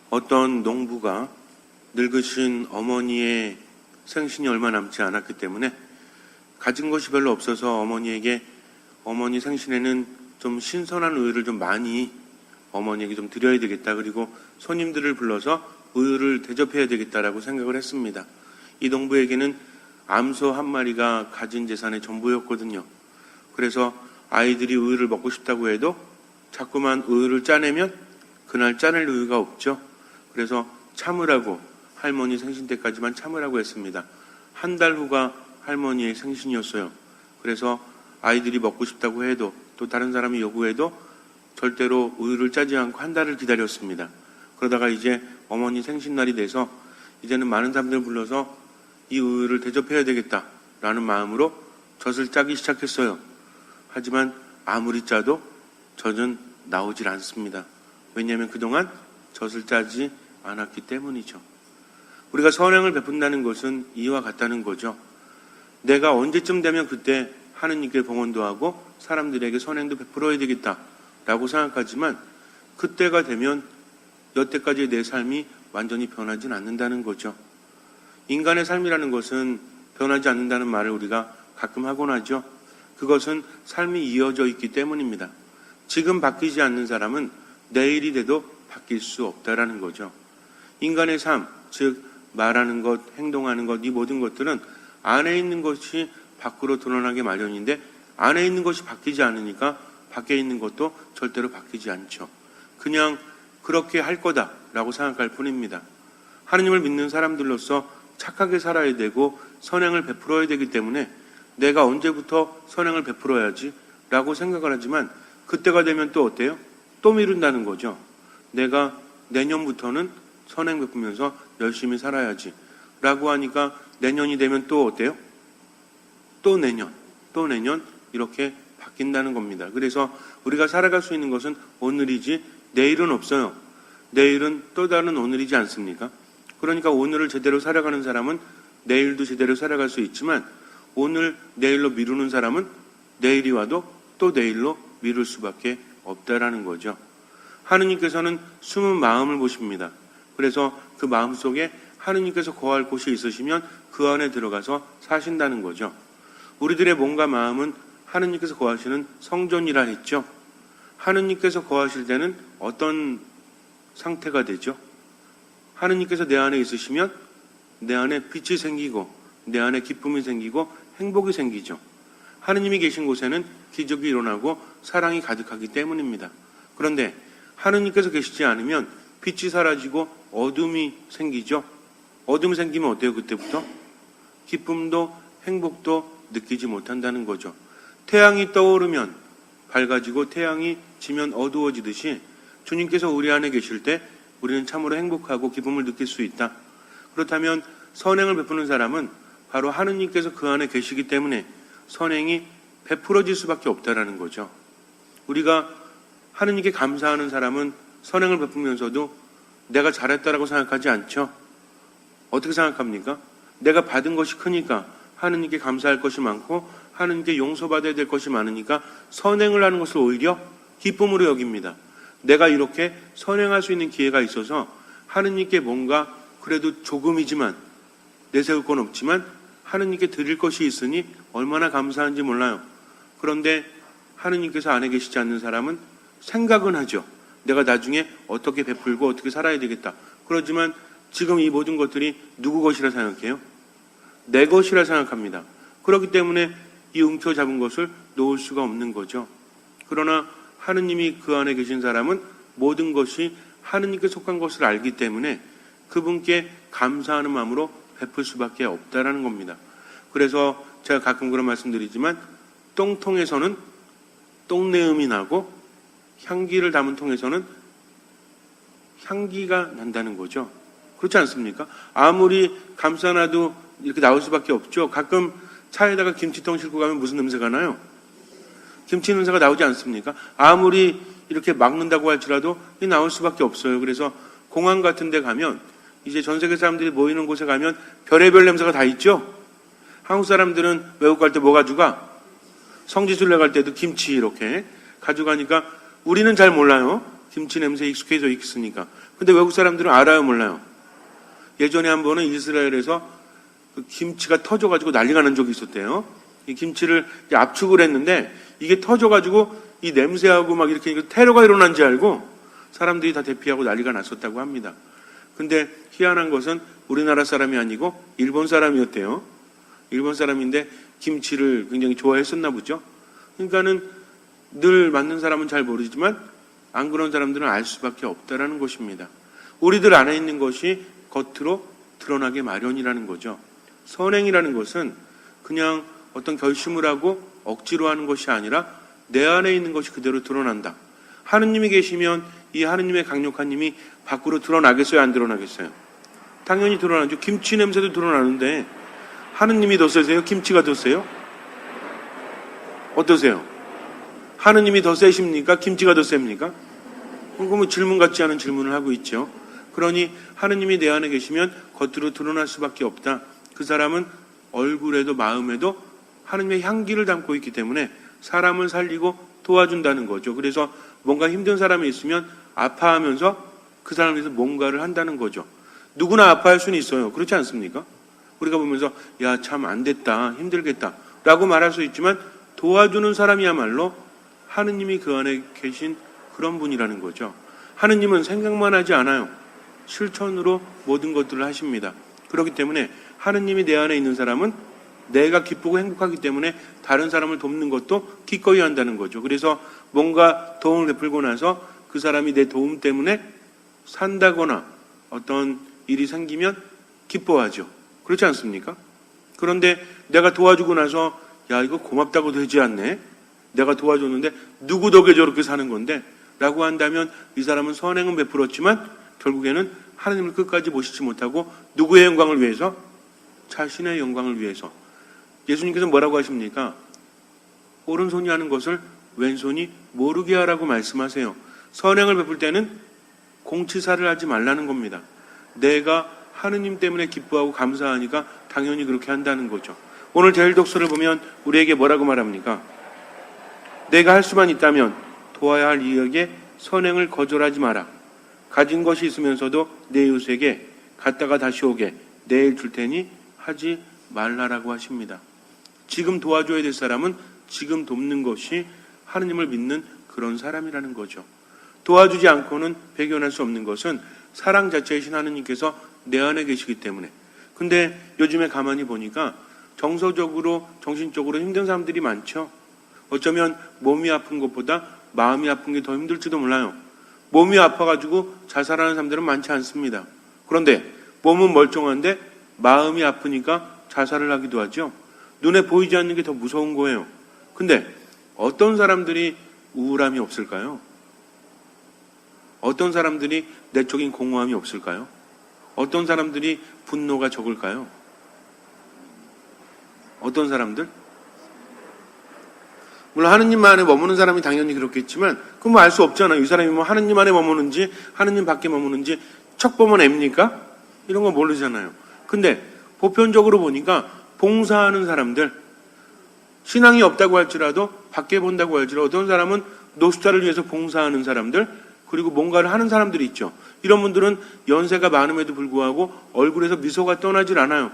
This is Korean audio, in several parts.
어떤 농부가 늙으신 어머니의 생신이 얼마 남지 않았기 때문에 가진 것이 별로 없어서 어머니에게 어머니 생신에는 좀 신선한 우유를 좀 많이 어머니에게 좀 드려야 되겠다. 그리고 손님들을 불러서 우유를 대접해야 되겠다라고 생각을 했습니다. 이 농부에게는 암소 한 마리가 가진 재산의 전부였거든요. 그래서 아이들이 우유를 먹고 싶다고 해도 자꾸만 우유를 짜내면 그날 짜낼 우유가 없죠. 그래서 참으라고, 할머니 생신 때까지만 참으라고 했습니다. 한 달 후가 할머니의 생신이었어요. 그래서 아이들이 먹고 싶다고 해도 또 다른 사람이 요구해도 절대로 우유를 짜지 않고 한 달을 기다렸습니다. 그러다가 이제 어머니 생신날이 돼서 이제는 많은 사람들을 불러서 이 우유를 대접해야 되겠다라는 마음으로 젖을 짜기 시작했어요. 하지만 아무리 짜도 젖은 나오질 않습니다. 왜냐하면 그동안 젖을 짜지 않았기 때문이죠. 우리가 선행을 베푼다는 것은 이와 같다는 거죠. 내가 언제쯤 되면 그때 하느님께 봉헌도 하고 사람들에게 선행도 베풀어야 되겠다라고 생각하지만 그때가 되면 여태까지의 내 삶이 완전히 변하진 않는다는 거죠. 인간의 삶이라는 것은 변하지 않는다는 말을 우리가 가끔 하곤 하죠. 그것은 삶이 이어져 있기 때문입니다. 지금 바뀌지 않는 사람은 내일이 돼도 바뀔 수 없다라는 거죠. 인간의 삶, 즉 말하는 것, 행동하는 것, 이 모든 것들은 안에 있는 것이 밖으로 드러나게 마련인데 안에 있는 것이 바뀌지 않으니까 밖에 있는 것도 절대로 바뀌지 않죠. 그냥 그렇게 할 거다라고 생각할 뿐입니다. 하느님을 믿는 사람들로서 착하게 살아야 되고 선행을 베풀어야 되기 때문에 내가 언제부터 선행을 베풀어야지 라고 생각을 하지만 그때가 되면 또 어때요? 또 미룬다는 거죠. 내가 내년부터는 선행 베푸면서 열심히 살아야지 라고 하니까 내년이 되면 또 어때요? 또 내년 이렇게 바뀐다는 겁니다. 그래서 우리가 살아갈 수 있는 것은 오늘이지 내일은 없어요. 내일은 또 다른 오늘이지 않습니까? 그러니까 오늘을 제대로 살아가는 사람은 내일도 제대로 살아갈 수 있지만 오늘 내일로 미루는 사람은 내일이 와도 또 내일로 미룰 수밖에 없다라는 거죠. 하느님께서는 숨은 마음을 보십니다. 그래서 그 마음 속에 하느님께서 거할 곳이 있으시면 그 안에 들어가서 사신다는 거죠. 우리들의 몸과 마음은 하느님께서 거하시는 성전이라 했죠. 하느님께서 거하실 때는 어떤 상태가 되죠? 하느님께서 내 안에 있으시면 내 안에 빛이 생기고 내 안에 기쁨이 생기고 행복이 생기죠. 하느님이 계신 곳에는 기적이 일어나고 사랑이 가득하기 때문입니다. 그런데 하느님께서 계시지 않으면 빛이 사라지고 어둠이 생기죠. 어둠이 생기면 어때요? 그때부터? 기쁨도 행복도 느끼지 못한다는 거죠. 태양이 떠오르면 밝아지고 태양이 지면 어두워지듯이 주님께서 우리 안에 계실 때 우리는 참으로 행복하고 기쁨을 느낄 수 있다. 그렇다면 선행을 베푸는 사람은 바로 하느님께서 그 안에 계시기 때문에 선행이 베풀어질 수밖에 없다라는 거죠. 우리가 하느님께 감사하는 사람은 선행을 베푸면서도 내가 잘했다라고 생각하지 않죠. 어떻게 생각합니까? 내가 받은 것이 크니까 하느님께 감사할 것이 많고 하느님께 용서받아야 될 것이 많으니까 선행을 하는 것을 오히려 기쁨으로 여깁니다. 내가 이렇게 선행할 수 있는 기회가 있어서 하느님께 뭔가 그래도 조금이지만 내세울 건 없지만 하느님께 드릴 것이 있으니 얼마나 감사한지 몰라요. 그런데 하느님께서 안에 계시지 않는 사람은 생각은 하죠. 내가 나중에 어떻게 베풀고 어떻게 살아야 되겠다. 그렇지만 지금 이 모든 것들이 누구 것이라 생각해요? 내 것이라 생각합니다. 그렇기 때문에 이 움켜 잡은 것을 놓을 수가 없는 거죠. 그러나 하느님이 그 안에 계신 사람은 모든 것이 하느님께 속한 것을 알기 때문에 그분께 감사하는 마음으로 베풀 수밖에 없다라는 겁니다. 그래서 제가 가끔 그런 말씀드리지만 똥통에서는 똥내음이 나고 향기를 담은 통에서는 향기가 난다는 거죠. 그렇지 않습니까? 아무리 감싸놔도 이렇게 나올 수밖에 없죠. 가끔 차에다가 김치통 싣고 가면 무슨 냄새가 나요? 김치 냄새가 나오지 않습니까? 아무리 이렇게 막는다고 할지라도 나올 수밖에 없어요. 그래서 공항 같은 데 가면 이제 전 세계 사람들이 모이는 곳에 가면 별의별 냄새가 다 있죠. 한국 사람들은 외국 갈 때 뭐 가져가? 성지순례 갈 때도 김치 이렇게 가져가니까 우리는 잘 몰라요. 김치 냄새에 익숙해져 있으니까. 근데 외국 사람들은 알아요, 몰라요? 예전에 한 번은 이스라엘에서 그 김치가 터져가지고 난리가 난 적이 있었대요. 이 김치를 이제 압축을 했는데 이게 터져가지고 이 냄새하고 막 이렇게 테러가 일어난 줄 알고 사람들이 다 대피하고 난리가 났었다고 합니다. 근데 희한한 것은 우리나라 사람이 아니고 일본 사람이었대요. 일본 사람인데 김치를 굉장히 좋아했었나 보죠. 그러니까는 늘 맞는 사람은 잘 모르지만 안 그런 사람들은 알 수밖에 없다라는 것입니다. 우리들 안에 있는 것이 겉으로 드러나게 마련이라는 거죠. 선행이라는 것은 그냥 어떤 결심을 하고 억지로 하는 것이 아니라 내 안에 있는 것이 그대로 드러난다. 하느님이 계시면 이 하느님의 강력한 힘이 밖으로 드러나겠어요? 안 드러나겠어요? 당연히 드러나죠. 김치 냄새도 드러나는데 하느님이 더 세세요? 김치가 더 세요? 어떠세요? 하느님이 더 세십니까? 김치가 더 셉니까? 그럼 질문 같지 않은 질문을 하고 있죠. 그러니 하느님이 내 안에 계시면 겉으로 드러날 수밖에 없다. 그 사람은 얼굴에도 마음에도 하느님의 향기를 담고 있기 때문에 사람을 살리고 도와준다는 거죠. 그래서 뭔가 힘든 사람이 있으면 아파하면서 그 사람을 위해서 뭔가를 한다는 거죠. 누구나 아파할 수는 있어요. 그렇지 않습니까? 우리가 보면서 야, 참 안 됐다, 힘들겠다 라고 말할 수 있지만 도와주는 사람이야말로 하느님이 그 안에 계신 그런 분이라는 거죠. 하느님은 생각만 하지 않아요. 실천으로 모든 것들을 하십니다. 그렇기 때문에 하느님이 내 안에 있는 사람은 내가 기쁘고 행복하기 때문에 다른 사람을 돕는 것도 기꺼이 한다는 거죠. 그래서 뭔가 도움을 베풀고 나서 그 사람이 내 도움 때문에 산다거나 어떤 일이 생기면 기뻐하죠. 그렇지 않습니까? 그런데 내가 도와주고 나서 야, 이거 고맙다고 되지 않네? 내가 도와줬는데 누구 덕에 저렇게 사는 건데? 라고 한다면 이 사람은 선행은 베풀었지만 결국에는 하나님을 끝까지 모시지 못하고 누구의 영광을 위해서? 자신의 영광을 위해서. 예수님께서 뭐라고 하십니까? 오른손이 하는 것을 왼손이 모르게 하라고 말씀하세요. 선행을 베풀 때는 공치사를 하지 말라는 겁니다. 내가 하느님 때문에 기뻐하고 감사하니까 당연히 그렇게 한다는 거죠. 오늘 제1독서를 보면 우리에게 뭐라고 말합니까? 내가 할 수만 있다면 도와야 할 이에게 선행을 거절하지 마라. 가진 것이 있으면서도 내 이웃에게 갔다가 다시 오게 내일 줄 테니 하지 말라라고 하십니다. 지금 도와줘야 될 사람은 지금 돕는 것이 하느님을 믿는 그런 사람이라는 거죠. 도와주지 않고는 배견할 수 없는 것은 사랑 자체이신 하느님께서 내 안에 계시기 때문에. 근데 요즘에 가만히 보니까 정서적으로 정신적으로 힘든 사람들이 많죠. 어쩌면 몸이 아픈 것보다 마음이 아픈 게 더 힘들지도 몰라요. 몸이 아파가지고 자살하는 사람들은 많지 않습니다. 그런데 몸은 멀쩡한데 마음이 아프니까 자살을 하기도 하죠. 눈에 보이지 않는 게 더 무서운 거예요. 근데 어떤 사람들이 우울함이 없을까요? 어떤 사람들이 내적인 공허함이 없을까요? 어떤 사람들이 분노가 적을까요? 어떤 사람들? 물론 하느님 안에 머무는 사람이 당연히 그렇겠지만 그건 뭐 알 수 없잖아요. 이 사람이 뭐 하느님 안에 머무는지 하느님 밖에 머무는지 척 보면 앱니까? 이런 거 모르잖아요. 근데 보편적으로 보니까 봉사하는 사람들, 신앙이 없다고 할지라도 밖에 본다고 할지라도 어떤 사람은 노숙자를 위해서 봉사하는 사람들, 그리고 뭔가를 하는 사람들이 있죠. 이런 분들은 연세가 많음에도 불구하고 얼굴에서 미소가 떠나질 않아요.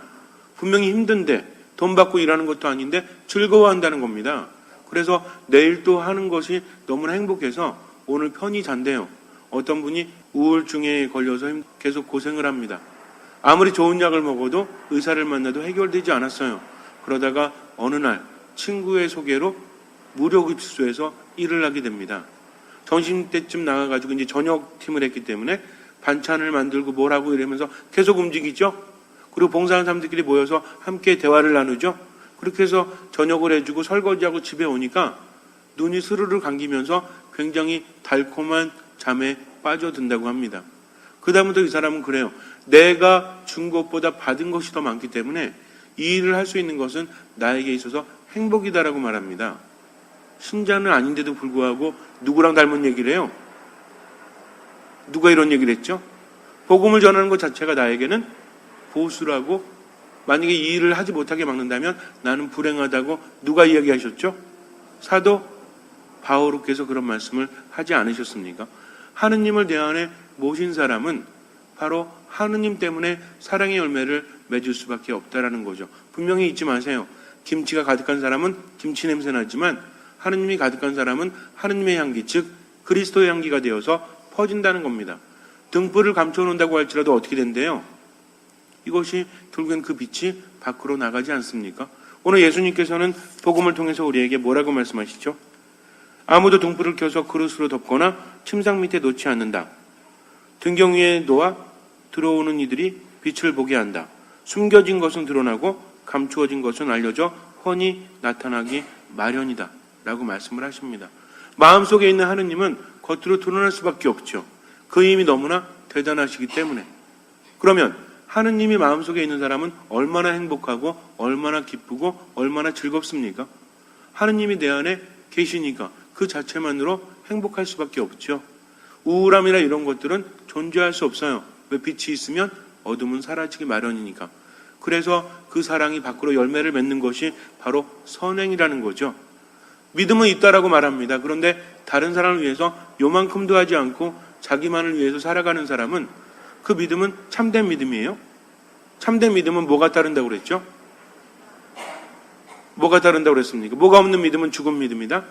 분명히 힘든데 돈 받고 일하는 것도 아닌데 즐거워한다는 겁니다. 그래서 내일 또 하는 것이 너무나 행복해서 오늘 편히 잔대요. 어떤 분이 우울증에 걸려서 계속 고생을 합니다. 아무리 좋은 약을 먹어도 의사를 만나도 해결되지 않았어요. 그러다가 어느 날 친구의 소개로 무료급수에서 일을 하게 됩니다. 점심때쯤 나가가지고 이제 저녁팀을 했기 때문에 반찬을 만들고 뭘 하고 이러면서 계속 움직이죠. 그리고 봉사하는 사람들끼리 모여서 함께 대화를 나누죠. 그렇게 해서 저녁을 해주고 설거지하고 집에 오니까 눈이 스르르 감기면서 굉장히 달콤한 잠에 빠져든다고 합니다. 그 다음부터 이 사람은 그래요. 내가 준 것보다 받은 것이 더 많기 때문에 이 일을 할 수 있는 것은 나에게 있어서 행복이다라고 말합니다. 신자는 아닌데도 불구하고 누구랑 닮은 얘기를 해요? 누가 이런 얘기를 했죠? 복음을 전하는 것 자체가 나에게는 보수라고, 만약에 이 일을 하지 못하게 막는다면 나는 불행하다고 누가 이야기하셨죠? 사도 바오로께서 그런 말씀을 하지 않으셨습니까? 하느님을 내 안에 모신 사람은 바로 하느님 때문에 사랑의 열매를 맺을 수밖에 없다라는 거죠. 분명히 잊지 마세요. 김치가 가득한 사람은 김치 냄새 나지만 하느님이 가득한 사람은 하느님의 향기, 즉 그리스도의 향기가 되어서 퍼진다는 겁니다. 등불을 감춰놓는다고 할지라도 어떻게 된대요? 이것이 결국엔 그 빛이 밖으로 나가지 않습니까? 오늘 예수님께서는 복음을 통해서 우리에게 뭐라고 말씀하시죠? 아무도 등불을 켜서 그릇으로 덮거나 침상 밑에 놓지 않는다. 등경 위에 놓아 들어오는 이들이 빛을 보게 한다. 숨겨진 것은 드러나고 감추어진 것은 알려져 훤히 나타나기 마련이다 라고 말씀을 하십니다. 마음속에 있는 하느님은 겉으로 드러날 수밖에 없죠. 그 힘이 너무나 대단하시기 때문에. 그러면 하느님이 마음속에 있는 사람은 얼마나 행복하고 얼마나 기쁘고 얼마나 즐겁습니까? 하느님이 내 안에 계시니까 그 자체만으로 행복할 수밖에 없죠. 우울함이나 이런 것들은 존재할 수 없어요. 왜? 빛이 있으면 어둠은 사라지기 마련이니까. 그래서 그 사랑이 밖으로 열매를 맺는 것이 바로 선행이라는 거죠. 믿음은 있다라고 말합니다. 그런데 다른 사람을 위해서 요만큼도 하지 않고 자기만을 위해서 살아가는 사람은 그 믿음은 참된 믿음이에요. 참된 믿음은 뭐가 따른다고 그랬죠? 뭐가 따른다고 그랬습니까? 뭐가 없는 믿음은 죽은 믿음이다.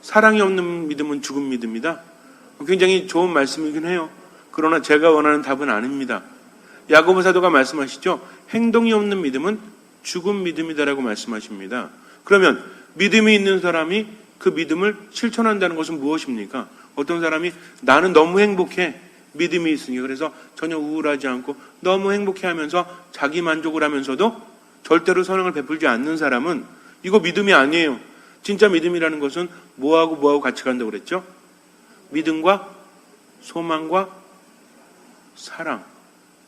사랑이 없는 믿음은 죽은 믿음이다. 굉장히 좋은 말씀이긴 해요. 그러나 제가 원하는 답은 아닙니다. 야고보 사도가 말씀하시죠. 행동이 없는 믿음은 죽은 믿음이다라고 말씀하십니다. 그러면 믿음이 있는 사람이 그 믿음을 실천한다는 것은 무엇입니까? 어떤 사람이 나는 너무 행복해. 믿음이 있으니까. 그래서 전혀 우울하지 않고 너무 행복해 하면서 자기 만족을 하면서도 절대로 선행을 베풀지 않는 사람은 이거 믿음이 아니에요. 진짜 믿음이라는 것은 뭐하고 같이 간다고 그랬죠? 믿음과 소망과 사랑.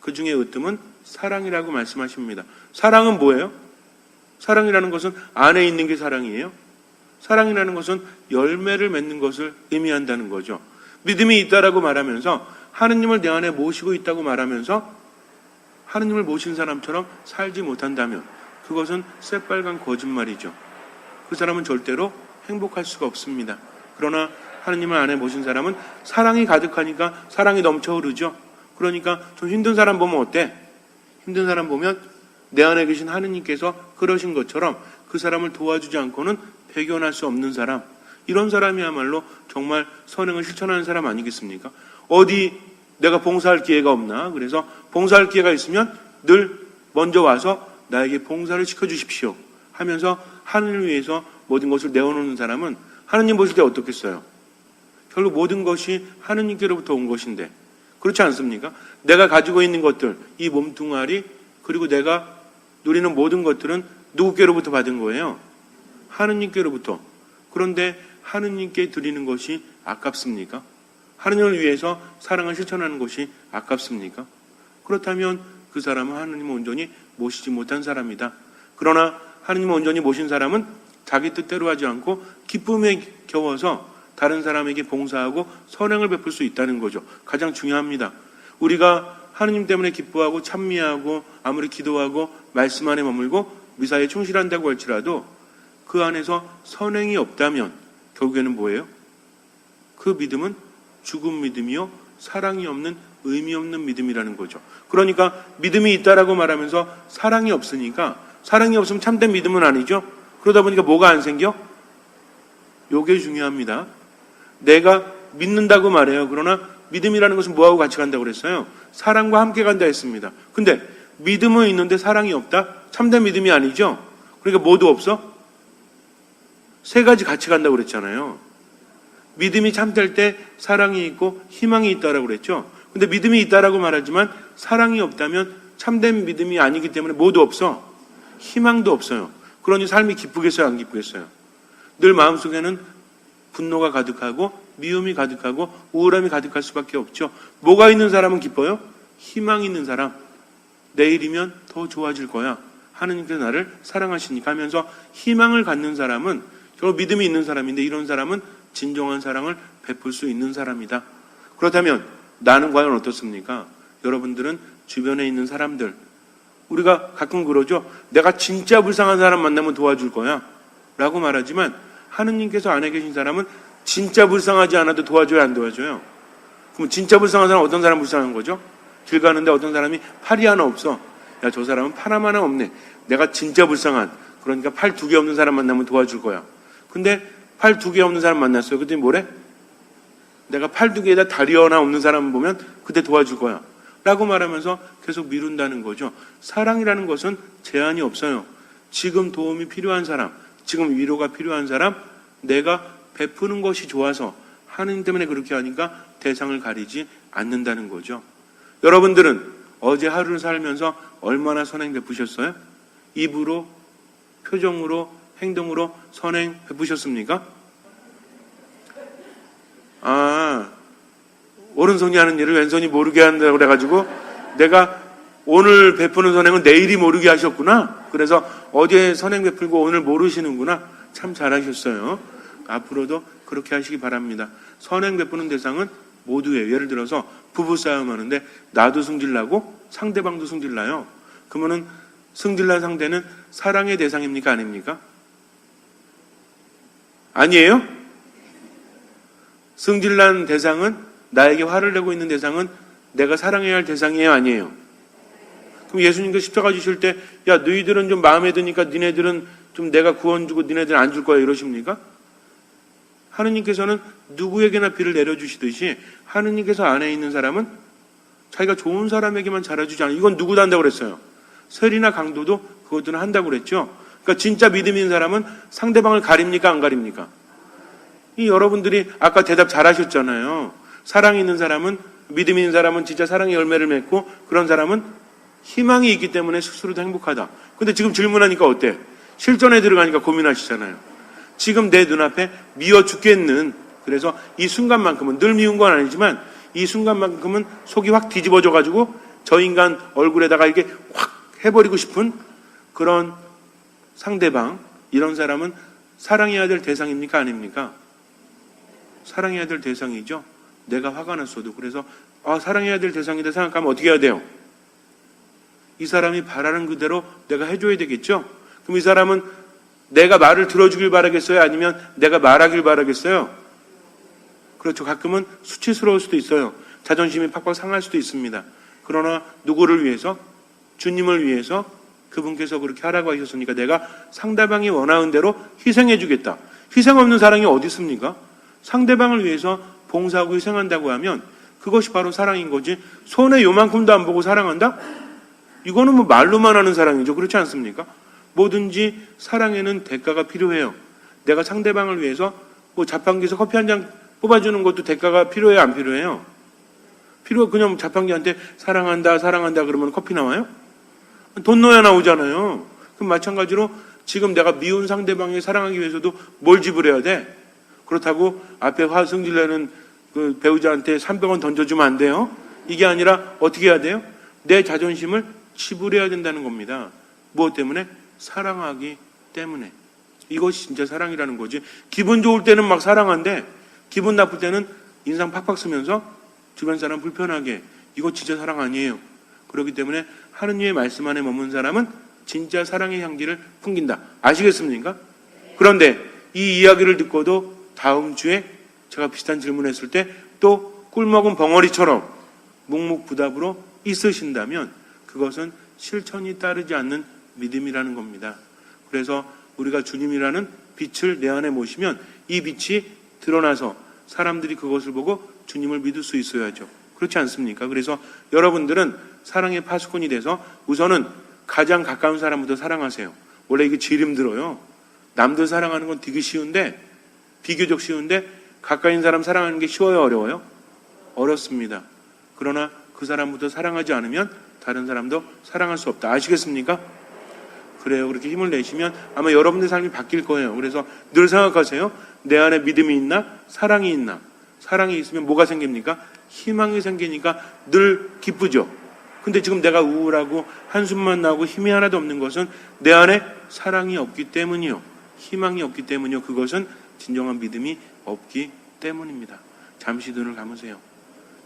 그 중에 으뜸은 사랑이라고 말씀하십니다. 사랑은 뭐예요? 사랑이라는 것은 안에 있는 게 사랑이에요. 사랑이라는 것은 열매를 맺는 것을 의미한다는 거죠. 믿음이 있다라고 말하면서 하느님을 내 안에 모시고 있다고 말하면서 하느님을 모신 사람처럼 살지 못한다면 그것은 새빨간 거짓말이죠. 그 사람은 절대로 행복할 수가 없습니다. 그러나 하느님을 안에 모신 사람은 사랑이 가득하니까 사랑이 넘쳐 흐르죠. 그러니까 좀 힘든 사람 보면 어때? 힘든 사람 보면 내 안에 계신 하느님께서 그러신 것처럼 그 사람을 도와주지 않고는 배견할 수 없는 사람, 이런 사람이야말로 정말 선행을 실천하는 사람 아니겠습니까? 어디 내가 봉사할 기회가 없나? 그래서 봉사할 기회가 있으면 늘 먼저 와서 나에게 봉사를 시켜주십시오 하면서 하느님을 위해서 모든 것을 내어놓는 사람은 하느님 보실 때 어떻겠어요? 결국 모든 것이 하느님께로부터 온 것인데 그렇지 않습니까? 내가 가지고 있는 것들, 이 몸뚱아리, 그리고 내가 누리는 모든 것들은 누구께로부터 받은 거예요? 하느님께로부터. 그런데 하느님께 드리는 것이 아깝습니까? 하느님을 위해서 사랑을 실천하는 것이 아깝습니까? 그렇다면 그 사람은 하느님을 온전히 모시지 못한 사람이다. 그러나 하느님을 온전히 모신 사람은 자기 뜻대로 하지 않고 기쁨에 겨워서 다른 사람에게 봉사하고 선행을 베풀 수 있다는 거죠. 가장 중요합니다. 우리가 하느님 때문에 기뻐하고 찬미하고 아무리 기도하고 말씀 안에 머물고 미사에 충실한다고 할지라도 그 안에서 선행이 없다면 결국에는 뭐예요? 그 믿음은 죽은 믿음이요 사랑이 없는 의미 없는 믿음이라는 거죠. 그러니까 믿음이 있다라고 말하면서 사랑이 없으니까 사랑이 없으면 참된 믿음은 아니죠. 그러다 보니까 뭐가 안 생겨? 요게 중요합니다. 내가 믿는다고 말해요. 그러나 믿음이라는 것은 뭐하고 같이 간다고 그랬어요? 사랑과 함께 간다 했습니다. 근데 믿음은 있는데 사랑이 없다? 참된 믿음이 아니죠. 그러니까 뭐도 없어? 세 가지 같이 간다고 그랬잖아요. 믿음이 참될 때 사랑이 있고 희망이 있다라고 그랬죠. 근데 믿음이 있다라고 말하지만 사랑이 없다면 참된 믿음이 아니기 때문에 뭐도 없어. 희망도 없어요. 그러니 삶이 기쁘겠어요? 안 기쁘겠어요? 늘 마음속에는 분노가 가득하고 미움이 가득하고 우울함이 가득할 수밖에 없죠. 뭐가 있는 사람은 기뻐요? 희망이 있는 사람. 내일이면 더 좋아질 거야. 하느님께서 나를 사랑하시니까 하면서 희망을 갖는 사람은 결국 믿음이 있는 사람인데 이런 사람은 진정한 사랑을 베풀 수 있는 사람이다. 그렇다면 나는 과연 어떻습니까? 여러분들은 주변에 있는 사람들, 우리가 가끔 그러죠. 내가 진짜 불쌍한 사람 만나면 도와줄 거야 라고 말하지만 하느님께서 안에 계신 사람은 진짜 불쌍하지 않아도 도와줘요, 안 도와줘요? 그럼 진짜 불쌍한 사람은 어떤 사람 불쌍한 거죠? 길 가는데 어떤 사람이 팔이 하나 없어. 야, 저 사람은 팔 하나 없네. 내가 진짜 불쌍한, 그러니까 팔 2개 없는 사람 만나면 도와줄 거야. 근데 팔 2개 없는 사람 만났어요. 그때 뭐래? 내가 팔 2개에다 다리 하나 없는 사람 보면 그때 도와줄 거야. 라고 말하면서 계속 미룬다는 거죠. 사랑이라는 것은 제한이 없어요. 지금 도움이 필요한 사람, 지금 위로가 필요한 사람, 내가 베푸는 것이 좋아서 하느님 때문에 그렇게 하니까 대상을 가리지 않는다는 거죠. 여러분들은 어제 하루를 살면서 얼마나 선행 베푸셨어요? 입으로, 표정으로, 행동으로 선행 베푸셨습니까? 오른손이 하는 일을 왼손이 모르게 한다고 그래가지고 내가 오늘 베푸는 선행은 내일이 모르게 하셨구나. 그래서 어제 선행 베풀고 오늘 모르시는구나. 참 잘하셨어요. 앞으로도 그렇게 하시기 바랍니다. 선행 베푸는 대상은 모두예요. 예를 들어서 부부싸움 하는데 나도 승질나고 상대방도 승질나요. 그러면은 승질난 상대는 사랑의 대상입니까? 아닙니까? 아니에요? 승질난 대상은, 나에게 화를 내고 있는 대상은 내가 사랑해야 할 대상이에요? 아니에요? 그럼 예수님께서 십자가 주실 때, 야, 너희들은 좀 마음에 드니까 니네들은 좀 내가 구원 주고 니네들은 안 줄 거야, 이러십니까? 하느님께서는 누구에게나 비를 내려주시듯이 하느님께서 안에 있는 사람은 자기가 좋은 사람에게만 잘해주지 않아요. 이건 누구도 한다고 그랬어요. 세리나 강도도 그것들은 한다고 그랬죠. 그러니까 진짜 믿음 있는 사람은 상대방을 가립니까? 안 가립니까? 이 여러분들이 아까 대답 잘하셨잖아요. 사랑이 있는 사람은, 믿음이 있는 사람은 진짜 사랑의 열매를 맺고, 그런 사람은 희망이 있기 때문에 스스로도 행복하다. 근데 지금 질문하니까 어때? 실전에 들어가니까 고민하시잖아요. 지금 내 눈앞에 미워 죽겠는, 그래서 이 순간만큼은, 늘 미운 건 아니지만 이 순간만큼은 속이 확 뒤집어져 가지고 저 인간 얼굴에다가 이게 확 해버리고 싶은 그런 상대방, 이런 사람은 사랑해야 될 대상입니까? 아닙니까? 사랑해야 될 대상이죠. 내가 화가 났어도. 그래서 사랑해야 될 대상이다 생각하면 어떻게 해야 돼요? 이 사람이 바라는 그대로 내가 해줘야 되겠죠. 그럼 이 사람은 내가 말을 들어주길 바라겠어요? 아니면 내가 말하길 바라겠어요? 그렇죠. 가끔은 수치스러울 수도 있어요. 자존심이 팍팍 상할 수도 있습니다. 그러나 누구를 위해서? 주님을 위해서 그분께서 그렇게 하라고 하셨으니까 내가 상대방이 원하는 대로 희생해 주겠다. 희생 없는 사랑이 어디 있습니까? 상대방을 위해서 봉사하고 희생한다고 하면 그것이 바로 사랑인 거지. 손에 요만큼도 안 보고 사랑한다? 이거는 뭐 말로만 하는 사랑이죠. 그렇지 않습니까? 뭐든지 사랑에는 대가가 필요해요. 내가 상대방을 위해서 뭐 자판기에서 커피 한 잔 뽑아주는 것도 대가가 필요해요? 안 필요해요? 그냥 자판기한테 사랑한다 그러면 커피 나와요? 돈 넣어야 나오잖아요. 그럼 마찬가지로 지금 내가 미운 상대방을 사랑하기 위해서도 뭘 지불해야 돼? 그렇다고 앞에 화승질내는 그 배우자한테 300원 던져주면 안 돼요? 이게 아니라 어떻게 해야 돼요? 내 자존심을 지불해야 된다는 겁니다. 무엇 때문에? 사랑하기 때문에. 이것이 진짜 사랑이라는 거지. 기분 좋을 때는 막 사랑한데 기분 나쁠 때는 인상 팍팍 쓰면서 주변 사람 불편하게. 이거 진짜 사랑 아니에요. 그렇기 때문에 하느님의 말씀 안에 머문 사람은 진짜 사랑의 향기를 풍긴다. 아시겠습니까? 그런데 이 이야기를 듣고도 다음 주에 제가 비슷한 질문했을 때 또 꿀먹은 벙어리처럼 묵묵부답으로 있으신다면 그것은 실천이 따르지 않는 믿음이라는 겁니다. 그래서 우리가 주님이라는 빛을 내 안에 모시면 이 빛이 드러나서 사람들이 그것을 보고 주님을 믿을 수 있어야죠. 그렇지 않습니까? 그래서 여러분들은 사랑의 파수꾼이 돼서 우선은 가장 가까운 사람부터 사랑하세요. 원래 이게 제일 힘들어요. 남들 사랑하는 건 되게 쉬운데, 비교적 쉬운데 가까이 있는 사람 사랑하는 게 쉬워요? 어려워요? 어렵습니다. 그러나 그 사람부터 사랑하지 않으면 다른 사람도 사랑할 수 없다. 아시겠습니까? 그래요. 그렇게 힘을 내시면 아마 여러분의 삶이 바뀔 거예요. 그래서 늘 생각하세요. 내 안에 믿음이 있나? 사랑이 있나? 사랑이 있으면 뭐가 생깁니까? 희망이 생기니까 늘 기쁘죠. 근데 지금 내가 우울하고 한숨만 나고 힘이 하나도 없는 것은 내 안에 사랑이 없기 때문이요. 희망이 없기 때문이요. 그것은 진정한 믿음이 없기 때문입니다. 잠시 눈을 감으세요.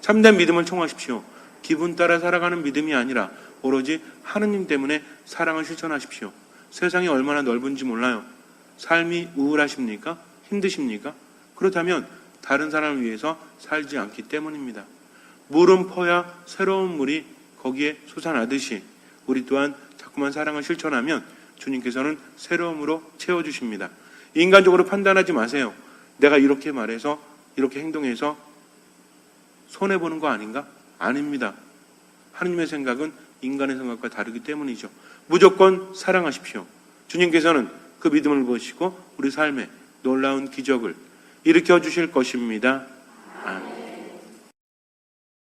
참된 믿음을 청하십시오. 기분 따라 살아가는 믿음이 아니라 오로지 하느님 때문에 사랑을 실천하십시오. 세상이 얼마나 넓은지 몰라요. 삶이 우울하십니까? 힘드십니까? 그렇다면 다른 사람을 위해서 살지 않기 때문입니다. 물은 퍼야 새로운 물이 거기에 솟아나듯이 우리 또한 자꾸만 사랑을 실천하면 주님께서는 새로움으로 채워주십니다. 인간적으로 판단하지 마세요. 내가 이렇게 말해서 이렇게 행동해서 손해보는 거 아닌가? 아닙니다. 하느님의 생각은 인간의 생각과 다르기 때문이죠. 무조건 사랑하십시오. 주님께서는 그 믿음을 보시고 우리 삶에 놀라운 기적을 일으켜 주실 것입니다. 아멘.